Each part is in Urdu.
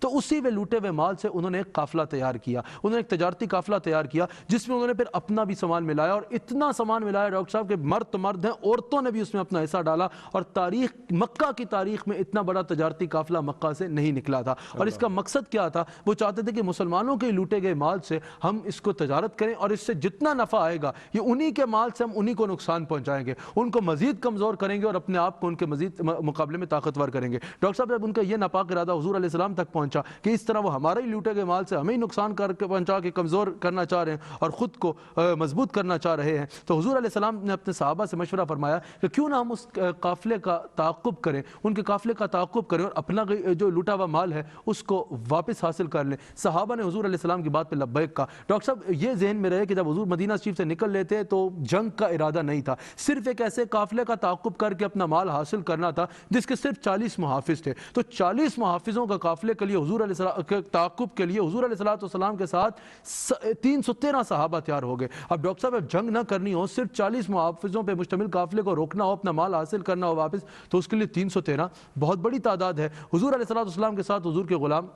تو اسی میں لوٹے ہوئے مال سے انہوں نے ایک قافلہ تیار کیا, انہوں نے ایک تجارتی قافلہ تیار کیا جس میں انہوں نے پھر اپنا بھی سامان ملایا, اور اتنا سامان ملایا ڈاکٹر صاحب کہ مرد تو مرد ہیں, عورتوں نے بھی اس میں اپنا حصہ ڈالا, اور تاریخ مکہ کی تاریخ میں اتنا بڑا تجارتی قافلہ مکہ سے نہیں نکلا تھا. اور اس کا مقصد کیا تھا؟ وہ چاہتے تھے کہ مسلمانوں کے لوٹے گئے مال سے ہم اس کو تجارت کریں, اور اس سے جتنا نفع آئے گا یہ انہی کے مال سے ہم انہی کو نقصان پہنچائیں گے, ان کو مزید کمزور کریں گے اور اپنے آپ کو ان کے مزید مقابلے میں طاقتور کریں گے. ڈاکٹر صاحب جب ان کا یہ ناپاک ارادہ حضور علیہ السلام تک پہنچا کہ اس طرح وہ ہمارے ہی لوٹے گئے مال سے ہمیں ہی نقصان کر کے پہنچا کے کمزور کرنا چاہ رہے ہیں اور خود کو مضبوط کرنا چاہ رہے ہیں, تو حضور علیہ السلام نے اپنے صحابہ سے مشورہ فرمایا کہ کیوں نہ ہم اس قافلے کا تعاقب کریں, ان کے قافلے کا تعاقب کریں اور اپنا جو لوٹا ہوا مال ہے اس کو واپس حاصل کر لیں. صحابہ نے حضور علیہ السلام کی بات پہ لبیک کہا. ڈاکٹر صاحب یہ ذہن میں رہے کہ جب حضور مدینہ شریف سے نکل لیتے تو جنگ کا ارادہ نہیں تھا, صرف ایک ایسے قافلے کا تعاقب کر کے اپنا مال حاصل کرنا تھا جس کے صرف 40 محافظ تھے. تو 40 محافظوں کا قافلے کے لیے حضور علیہ السلام کے تعاقب کے لیے حضور علیہ السلام کے ساتھ 313 صحابہ تیار ہو گئے. اب ڈاکٹر صاحب اب جنگ نہ کرنی ہو, صرف 40 محافظوں پہ مشتمل قافلے کو روکنا ہو, اپنا مال حاصل کرنا ہو واپس, تو اس کے لیے 313 بہت بڑی تعداد ہے. حضور علیہ السلام کے ساتھ حضور کے غلام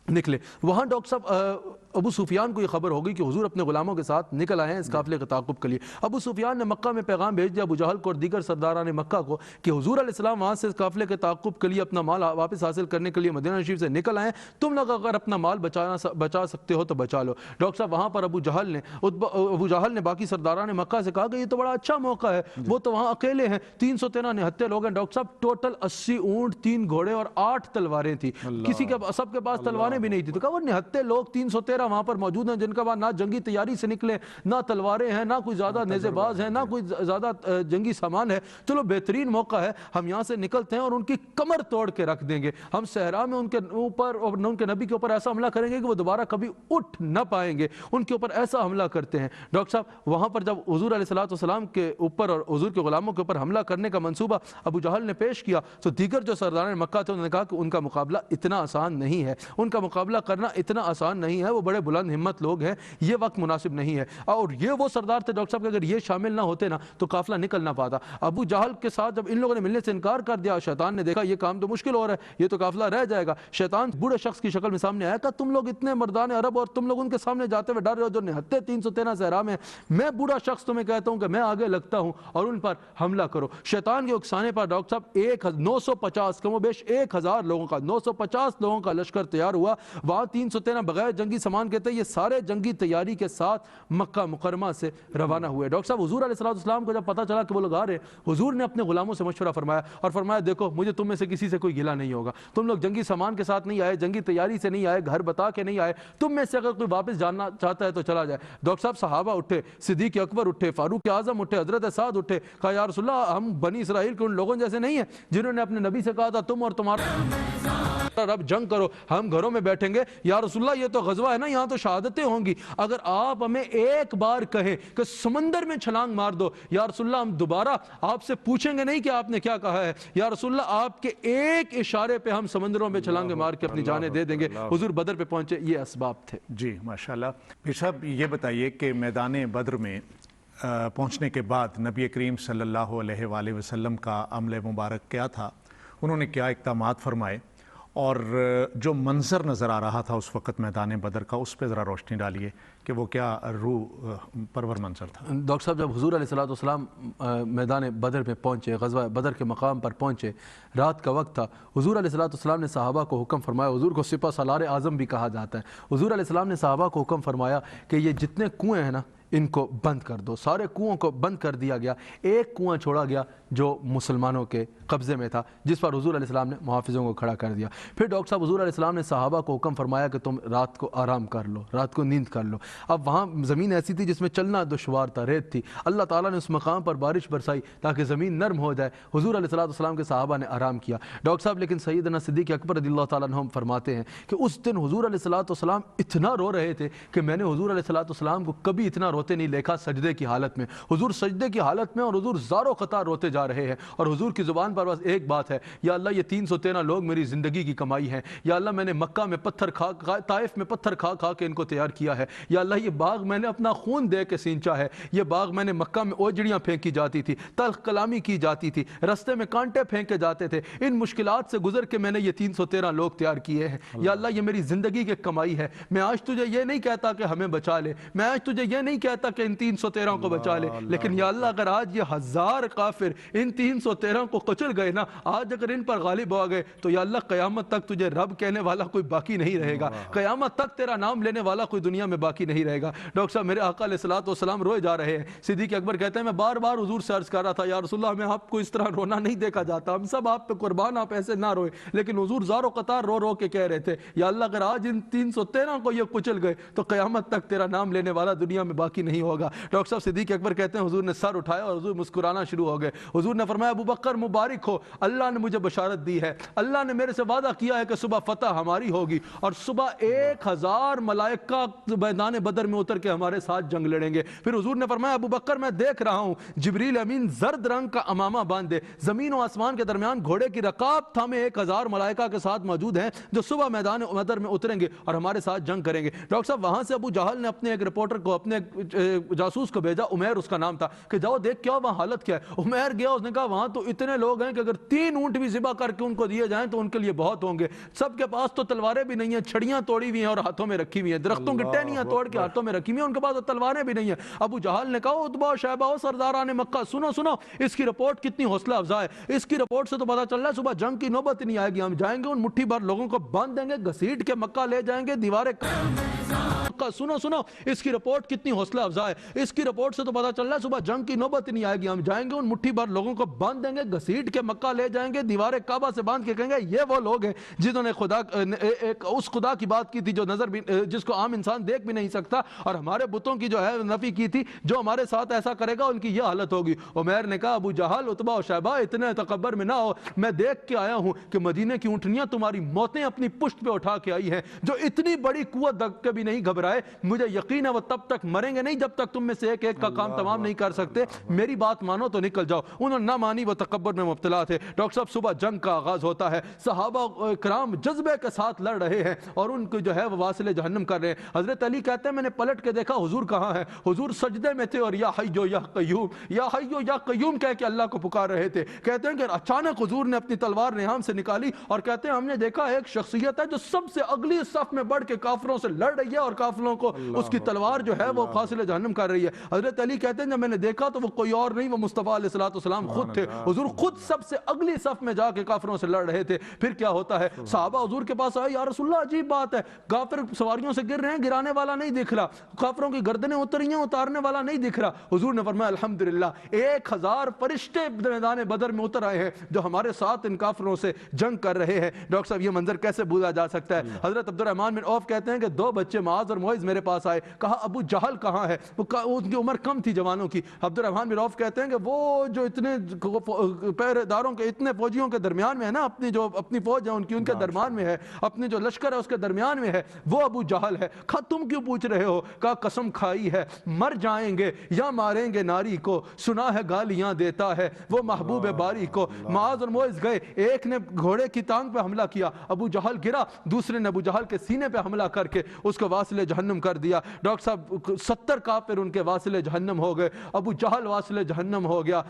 نکلے. وہاں ڈاکٹر صاحب ابو سفیان کو یہ خبر ہو گئی کہ حضور اپنے غلاموں کے ساتھ نکل آئے ہیں اس قافلے کے تعاقب کے لیے. ابو سفیان نے مکہ میں پیغام بھیج دیا ابو جہل کو اور دیگر سرداران مکہ کو کہ حضور علیہ السلام وہاں سے اس قافلے کے تعاقب کے لیے اپنا مال واپس حاصل کرنے کے لیے مدینہ شریف سے نکل آئے ہیں, تم لوگ اگر اپنا مال بچا سکتے ہو تو بچا لو. ڈاکٹر صاحب وہاں پر ابو جہل نے باقی سرداران مکہ سے کہا کہ یہ تو بڑا اچھا موقع ہے, وہ تو وہاں اکیلے ہیں, 313 نہتے لوگ ہیں. ڈاکٹر صاحب ٹوٹل 80 اونٹ, 3 گھوڑے اور 8 تلواریں تھیں, کسی کے سب کے پاس تلواریں بھی نہیں تھی. تو کہا وہ نہتے لوگ 313 وہاں پر موجود ہیں جن کا نہ جنگی تیاری سے نکلے, نہ تلواریں ہیں, نہ کوئی زیادہ نیزے باز ہیں, نہ کوئی زیادہ جنگی سامان ہے, چلو بہترین موقع ہے, ہم یہاں سے نکلتے ہیں اور ان کی کمر توڑ کے رکھ دیں گے. ہم صحرا میں ان کے اوپر اور ان کے نبی کے اوپر ایسا حملہ کریں گے کہ وہ دوبارہ کبھی اٹھ نہ پائیں گے, ان کے اوپر ایسا حملہ کرتے ہیں. ڈاکٹر صاحب وہاں پر جب حضور علیہ السلام کے اوپر اور حضور کے غلاموں کے اوپر حملہ کرنے کا منصوبہ ابو جہل نے پیش کیا, تو دیگر جو سرداران مکہ تھے انہوں نے کہا کہ ان کا مقابلہ اتنا آسان نہیں ہے, ان کا مقابلہ کرنا اتنا آسان نہیں ہے, وہ بڑے بلند ہمت لوگ ہیں, یہ وقت مناسب نہیں ہے. اور یہ وہ سردار تھے ڈاکٹر صاحب کہ اگر یہ شامل نہ ہوتے نا تو قافلہ نکل نہ پاتا. ابو جہل کے ساتھ جب ان لوگوں نے ملنے سے انکار کر دیا, شیطان نے دیکھا یہ کام تو مشکل ہو رہا ہے, یہ تو قافلہ رہ جائے گا. شیطان بوڑھے شخص کی شکل میں سامنے آیا کہ تم لوگ اتنے مردان عرب اور تم لوگ ان کے سامنے جاتے ہوئے ڈر رہے ہو جو نہتے 313 صحرا میں, میں بوڑھا شخص تمہیں کہتا ہوں کہ میں آگے لگتا ہوں اور ان پر حملہ کرو. شیطان کے اکسانے پر ڈاکٹر صاحب 950 کم و بیش 1000 لوگوں کا 950 لوگوں کا لشکر تیار ہوا. وہاں 313 بغیر جنگی سامان کہتے ہیں یہ سارے جنگی تیاری کے ساتھ مکہ مکرمہ سے روانہ ہوئے. ڈاکٹر صاحب حضور علیہ السلام کو جب پتہ چلا کہ وہ لوگ آ رہے ہیں, حضور نے اپنے غلاموں سے مشورہ فرمایا اور فرمایا دیکھو مجھے تم میں سے کسی سے کوئی گلہ نہیں ہوگا, تم لوگ جنگی سامان کے ساتھ نہیں آئے, جنگی تیاری سے نہیں آئے, گھر بتا کے نہیں آئے, تم میں سے اگر کوئی واپس جانا چاہتا ہے تو چلا جائے. ڈاکٹر صاحب صحابہ اٹھے, صدیق اکبر اٹھے, فاروق اعظم اٹھے, حضرت سعد اٹھے, کہا یا رسول اللہ ہم بنی اسرائیل کے ان لوگوں جیسے نہیں ہیں جنہوں نے اپنے نبی سے کہا تھا تم اور تمہارا رب جنگ کرو, ہم گھروں میں بیٹھیں گے. یا رسول اللہ یہ تو غزوہ ہے نا, یہاں تو شہادتیں ہوں گی, اگر آپ ہمیں ایک بار کہیں کہ سمندر میں چھلانگ مار دو, یا رسول اللہ ہم دوبارہ آپ سے پوچھیں گے نہیں کہ آپ نے کیا کہا ہے, یا رسول اللہ آپ کے ایک اشارے پہ ہم سمندروں میں چھلانگیں مار کے اپنی جانیں دے دیں گے. حضور بدر پہ پہنچے, یہ اسباب تھے. جی ماشاءاللہ. پھر صاحب یہ بتائیے کہ میدان بدر میں پہنچنے کے بعد نبی کریم صلی اللہ علیہ وآلہ وسلم کا عمل مبارک کیا تھا, انہوں نے کیا اقدامات فرمائے, اور جو منظر نظر آ رہا تھا اس وقت میدان بدر کا اس پہ ذرا روشنی ڈالیے کہ وہ کیا روح پرور منظر تھا. ڈاکٹر صاحب جب حضور علیہ السلام میدان بدر میں پہنچے, غزوہ بدر کے مقام پر پہنچے, رات کا وقت تھا, حضور علیہ السلام نے صحابہ کو حکم فرمایا, حضور کو سپہ سالار اعظم بھی کہا جاتا ہے, حضور علیہ السلام نے صحابہ کو حکم فرمایا کہ یہ جتنے کنویں ہیں نا ان کو بند کر دو. سارے کنووں کو بند کر دیا گیا, ایک کنواں چھوڑا گیا جو مسلمانوں کے قبضے میں تھا, جس پر حضور علیہ السلام نے محافظوں کو کھڑا کر دیا. پھر ڈاکٹر صاحب حضور علیہ السلام نے صحابہ کو حکم فرمایا کہ تم رات کو آرام کر لو, رات کو نیند کر لو. اب وہاں زمین ایسی تھی جس میں چلنا دشوار تھا, ریت تھی, اللہ تعالیٰ نے اس مقام پر بارش برسائی تاکہ زمین نرم ہو جائے. حضور علیہ السلام کے صحابہ نے آرام کیا. ڈاکٹر صاحب لیکن سیدنا صدیق اکبر رضی اللہ تعالیٰ عنہ فرماتے ہیں کہ اس دن حضور علیہ السلام اتنا رو رہے تھے کہ میں نے حضور علیہ السلام کو کبھی اتنا روتے نہیں دیکھا سجدے کی حالت میں. حضور سجدے کی حالت میں اور حضور زاروں قطار روتے جا رہے ہیں, اور حضور کی زبان پر بس ایک بات ہے, یا اللہ یہ 313 لوگ میری زندگی کی کمائی ہیں, یا اللہ میں نے مکہ میں پتھر کھا طائف میں پتھر کھا کھا کے ان کو تیار کیا ہے, یا اللہ یہ باغ میں نے اپنا خون دے کے سینچا ہے, یہ باغ میں نے مکہ میں اوجڑیاں پھینکی جاتی تھی, تلخ کلامی کی جاتی تھی, رستے میں کانٹے پھینکے جاتے تھے, ان مشکلات سے گزر کے میں نے یہ 313 لوگ تیار کیے ہیں, یا اللہ یہ میری زندگی کی کمائی ہے. میں آج تجھے یہ نہیں کہتا کہ ہمیں بچا لے, میں آج تجھے یہ نہیں کہتا کہ ان 313 کو بچا لے, لیکن یا اللہ اگر آج یہ 1000 کافر ان 313 کو کچل گئے نا, آج اگر ان پر غالب ہو گئے تو یا اللہ قیامت تک تجھے رب کہنے والا کوئی باقی نہیں رہے گا, قیامت تک تیرا نام لینے والا کوئی دنیا میں باقی نہیں رہے گا. ڈاکٹر صاحب میرے آقا علیہ الصلوۃ والسلام روئے جا رہے ہیں. صدیق اکبر کہتے ہیں میں بار بار حضور سے عرض کر رہا تھا یا رسول اللہ ہمیں آپ کو اس طرح رونا نہیں دیکھا جاتا, ہم سب آپ پہ قربان, آپ ایسے نہ روئے, لیکن حضور زاروں قطار رو رو کے کہہ رہے تھے یا اللہ اگر آج ان 313 کو یہ کچل گئے تو قیامت تک تیرا نام لینے والا دنیا میں باقی نہیں ہوگا. ڈاکٹر صاحب صدیق اکبر کہتے ہیں حضور نے سر اٹھایا اور حضور مسکرانا شروع ہو گئے. حضور نے فرمایا ابو بکر مبارک ہو, اللہ نے مجھے بشارت دی ہے, اللہ نے میرے سے وعدہ کیا ہے کہ صبح فتح ہماری ہوگی اور صبح 1000 ملائکہ میدان بدر میں اتر کے ہمارے ساتھ جنگ لڑیں گے. پھر حضور نے فرمایا ابو بکر میں دیکھ رہا ہوں جبریل امین زرد رنگ کا امامہ باندھے زمین و آسمان کے درمیان گھوڑے کی رکاب تھامے 1000 ملائکہ کے ساتھ موجود ہیں جو صبح میدان بدر میں اتریں گے اور ہمارے ساتھ جنگ کریں گے. ڈاکٹر صاحب وہاں سے ابو جہل نے اپنے ایک رپورٹر کو, اپنے جاسوس کو بھیجا, عمیر اس کا نام تھا, کہ جاؤ دیکھ کیا وہاں حالت کیا ہے. عمیر گیا, اس نے کہا وہاں تو اتنے لوگ ہیں کہ اگر 3 اونٹ بھی ذبح کر کے ان کو دیے جائیں تو ان کے لیے بہت ہوں گے. سب کے پاس تو تلواریں بھی نہیں ہیں, چھڑیاں توڑی ہوئی ہیں اور ہاتھوں میں رکھی ہوئی ہیں, درختوں کی ٹہنیاں توڑ کے ہاتھوں میں رکھی ہوئی ہیں, ان کے پاس تو تلواریں بھی نہیں ہیں. ابو جہل نے کہا عتبہ شیبہ سرداران مکہ سنو سنو, اس کی رپورٹ کتنی حوصلہ افزا ہے, اس کی رپورٹ سے تو پتہ چل رہا ہے صبح جنگ کی نوبت نہیں آئے گی, ہم جائیں گے ان مٹھی بھر لوگوں کو باندھ دیں گے, گھسیٹ کے مکہ لے جائیں گے, دیواریں سنو سنو اس کی رپورٹ کتنی حوصلہ افزا ہے, اس کی رپورٹ سے تو پتہ چل رہا ہے صبح جنگ کی نوبت نہیں آئے گی, ہم جائیں گے ان مٹھی بھر لوگوں کو باندھ دیں گے, گھسیٹ کے مکہ لے جائیں گے, دیواریں کعبہ سے باندھ کے کہیں گے یہ وہ لوگ ہیں جنہوں نے خدا اس خدا کی بات کی تھی جو نظر بھی, جس کو عام انسان دیکھ بھی نہیں سکتا, اور ہمارے بتوں کی جو ہے نفی کی تھی, جو ہمارے ساتھ ایسا کرے گا ان کی یہ حالت ہوگی. عمیر نے کہا ابو جہل عتبہ و شیبہ اتنے تکبر میں نہ ہو, میں دیکھ کے آیا ہوں کہ مدینے کی اونٹنیاں تمہاری موتیں اپنی پشت پہ اٹھا کے آئی ہیں, جو اتنی بڑی قوت دکھ کے بھی نہیں گھبرائے, مجھے یقین ہے وہ تب تک مریں گے نہیں جب تک تم میں سے ایک ایک کا کام تمام نہیں کر سکتے, میری بات مانو تو نکل جاؤ. انہوں نے نہ مانی, وہ تکبر میں مبتلا تھے. ڈاکٹر صاحب صبح جنگ کا آغاز ہوتا ہے, صحابہ کرام جذبے کے ساتھ لڑ رہے ہیں اور ان کو جو ہے وہ واصل جہنم کر رہے ہیں. حضرت علی کہتے ہیں میں نے پلٹ کے دیکھا حضور کہاں ہے, حضور سجدے میں تھے اور یا حیو یا قیوم, یا حیو یا قیوم کہہ کے اللہ کو پکار رہے تھے. کہتے ہیں کہ اچانک حضور نے اپنی تلوار نہام سے نکالی اور کہتے ہیں ہم نے دیکھا ایک شخصیت ہے جو سب سے اگلی صف میں بڑھ کے کافروں سے لڑ رہی ہے اور کافروں کو اس کی تلوار جو ہے وہ فاصل جہنم کر رہی ہے. حضرت علی کہتے ہیں جب میں نے دیکھا تو وہ کوئی اور نہیں, وہ مصطفیٰ علیہ الصلوۃ والسلام خود تھے. حضور خود سب سے اگلی صف میں جا کے کافروں سے لڑ رہے تھے. پھر کیا ہوتا ہے, صحابہ حضور کے پاس آئے, یا رسول اللہ عجیب بات ہے, کافر سواریوں سے گر رہے ہیں, گرانے والا نہیں دکھ رہا, کافروں کی گردنیں اتر رہی ہیں, اتارنے والا نہیں دکھ رہا. حضور نے فرمایا الحمدللہ 1000 فرشتے میدان بدر میں اتر آئے ہیں جو ہمارے ساتھ ان کافروں سے جنگ کر رہے ہیں. ڈاکٹر صاحب یہ منظر کیسے بھولا جا سکتا ہے. حضرت عبد الرحمن بن عوف کہتے ہیں کہ 2 بچے معاذ اور معیذ میرے پاس آئے, کہا ابو جہل کہاں ہے, ان کی عمر کم تھی جوانوں کی. عبد الرحمن بن عوف کہتے ہیں کہ وہ جو اتنے پہرے داروں کے اتنے فوجیوں کے درمیان میں ہے نا, اپنی جو اپنی فوج ہے ان کے درمیان میں ہے, اپنے جو لشکر ہے اس کے درمیان میں ہے, وہ ابو جہل ہے. کہا تم کیوں پوچھ رہے ہو, کہا قسم کھائی ہے مر جائیں گے یا ماریں گے ناری کو, سنا ہے گالیاں دیتا ہے وہ محبوب باری کو. معاذ اور معیذ گئے, ایک نے گھوڑے کی ٹانگ پہ حملہ کیا, ابو جہل گرا, دوسرے نے ابو جہل کے سینے پہ حملہ کر کے اس کو واصل جہنم کر دیا. ڈاکٹر صاحب 70 کافر ان کے واصل جہنم ہو گئے. ابو جہل واصل جہنم ہو گیا,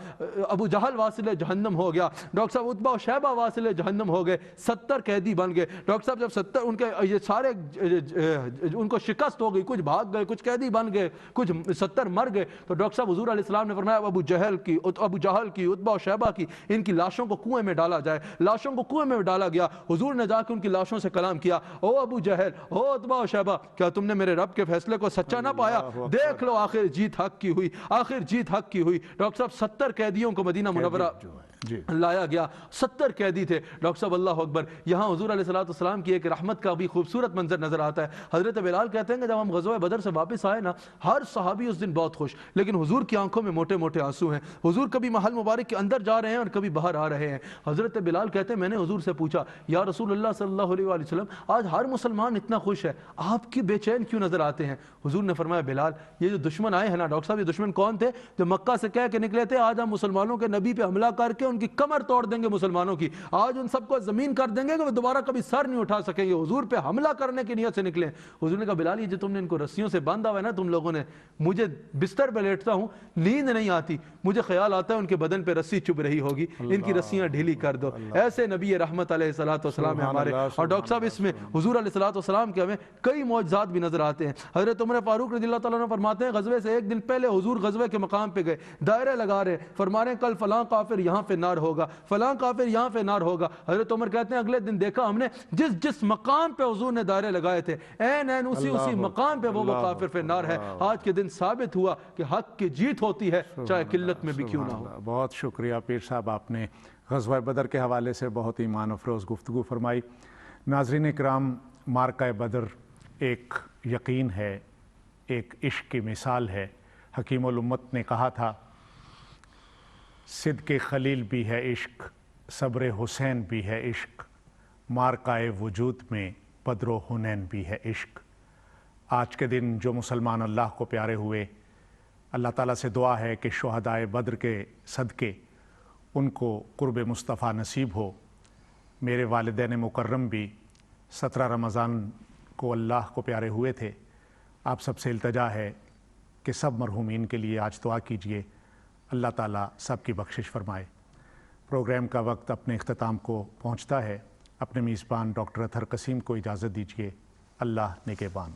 ابو جہل واصل جہنم ہو گیا. ڈاکٹر صاحب عتبہ و شیبہ واصل جہنم ہو گئے. 70 قیدی بن گئے. ڈاکٹر صاحب جب 70 ان کے یہ سارے ان کو شکست ہو گئی, کچھ بھاگ گئے, کچھ قیدی بن گئے, کچھ 70 مر گئے, تو ڈاکٹر صاحب حضور علیہ السلام نے فرمایا ابو جہل کی عتبہ و شیبہ کی ان کی لاشوں کو کنویں میں ڈالا جائے. لاشوں کو کنویں میں ڈالا گیا. حضور نے جا کے ان کی لاشوں سے کلام کیا, او ابو جہل, او عتبہ و شیبہ, کیا تم نے میرے رب کے فیصلے کو سچا نہ پایا؟ دیکھ لو آخر جیت حق کی ہوئی, آخر جیت حق کی ہوئی. ڈاکٹر صاحب 70 قیدیوں کو مدینہ منورہ جی لایا گیا. 70 قیدی تھے. ڈاکٹر صاحب اللہ اکبر, یہاں حضور علیہ الصلوۃ والسلام کی ایک رحمت کا بھی خوبصورت منظر نظر آتا ہے. حضرت بلال کہتے ہیں کہ جب ہم غزوہ بدر سے واپس آئے نا, ہر صحابی اس دن بہت خوش, لیکن حضور کی آنکھوں میں موٹے موٹے آنسو ہیں. حضور کبھی محل مبارک کے اندر جا رہے ہیں اور کبھی باہر آ رہے ہیں. حضرت بلال کہتے ہیں میں نے حضور سے پوچھا یا رسول اللہ صلی اللہ علیہ وآلہ وسلم, آج ہر مسلمان اتنا خوش ہے, آپ کی بے چین کیوں نظر آتے ہیں؟ حضور نے فرمایا بلال, یہ جو دشمن آئے ہیں نا ڈاکٹر صاحب, یہ دشمن کون تھے؟ جو مکہ سے کہہ کے نکلے تھے آج ہم مسلمانوں کے نبی پہ حملہ کر کے ان کی کمر توڑ دیں گے مسلمانوں کی, آج ان سب کو زمین کر دیں گے کہ وہ دوبارہ کبھی سر نہیں اٹھا سکیں گے. حضور پہ حملہ کرنے کی نیت سے نکلے. حضور نے کہا بلال, یہ جو تم نے ان کو رسیوں سے باندھا ہوا ہے نا تم لوگوں نے, مجھے بستر پہ لیٹتا ہوں نیند نہیں آتی, مجھے خیال آتا ہے ان کے بدن پہ رسی چبھ رہی ہوگی, ان کی رسیاں ڈھیلی کر دو. ایسے نبی رحمت علیہ الصلوۃ والسلام ہمارے. اور ڈاکٹر صاحب اس میں حضور علیہ الصلوۃ والسلام کے ہمیں کئی معجزات بھی نظر آتے ہیں. حضرت عمر فاروق رضی اللہ تعالیٰ عنہ فرماتے ہیں غزوے سے ایک دن پہلے حضور غزوے کے مقام پہ گئے, دائرے لگا رہے, فرما رہے ہیں کل فلاں کافر یہاں پہ نار ہوگا, فلاں کافر یہاں پہ نار ہوگا. حضرت عمر کہتے ہیں اگلے دن دیکھا ہم نے جس جس مقام پہ حضور نے دائرے لگائے تھے این اسی مقام پہ وہ کافر پہ نار ہے. آج کے دن ثابت ہوا کہ حق کی جیت ہوتی ہے چاہے قلت میں بھی کیوں نہ ہو. بہت شکریہ پیر صاحب, آپ نے غزوہ بدر کے حوالے سے بہت ایمان افروز گفتگو فرمائی. ناظرین کرام, معرکہ بدر ایک یقین ہے, ایک عشق کی مثال ہے. حکیم الامت نے کہا تھا صدق خلیل بھی ہے عشق, صبر حسین بھی ہے عشق, معرکہ وجود میں بدر و حنین بھی ہے عشق. آج کے دن جو مسلمان اللہ کو پیارے ہوئے, اللہ تعالیٰ سے دعا ہے کہ شہدائے بدر کے صدقے ان کو قرب مصطفیٰ نصیب ہو. میرے والدین مکرم بھی 17 رمضان کو اللہ کو پیارے ہوئے تھے. آپ سب سے التجا ہے کہ سب مرحومین کے لیے آج دعا کیجئے, اللہ تعالیٰ سب کی بخشش فرمائے. پروگرام کا وقت اپنے اختتام کو پہنچتا ہے. اپنے میزبان ڈاکٹر اطہر قسیم کو اجازت دیجیے. اللہ نگہبان.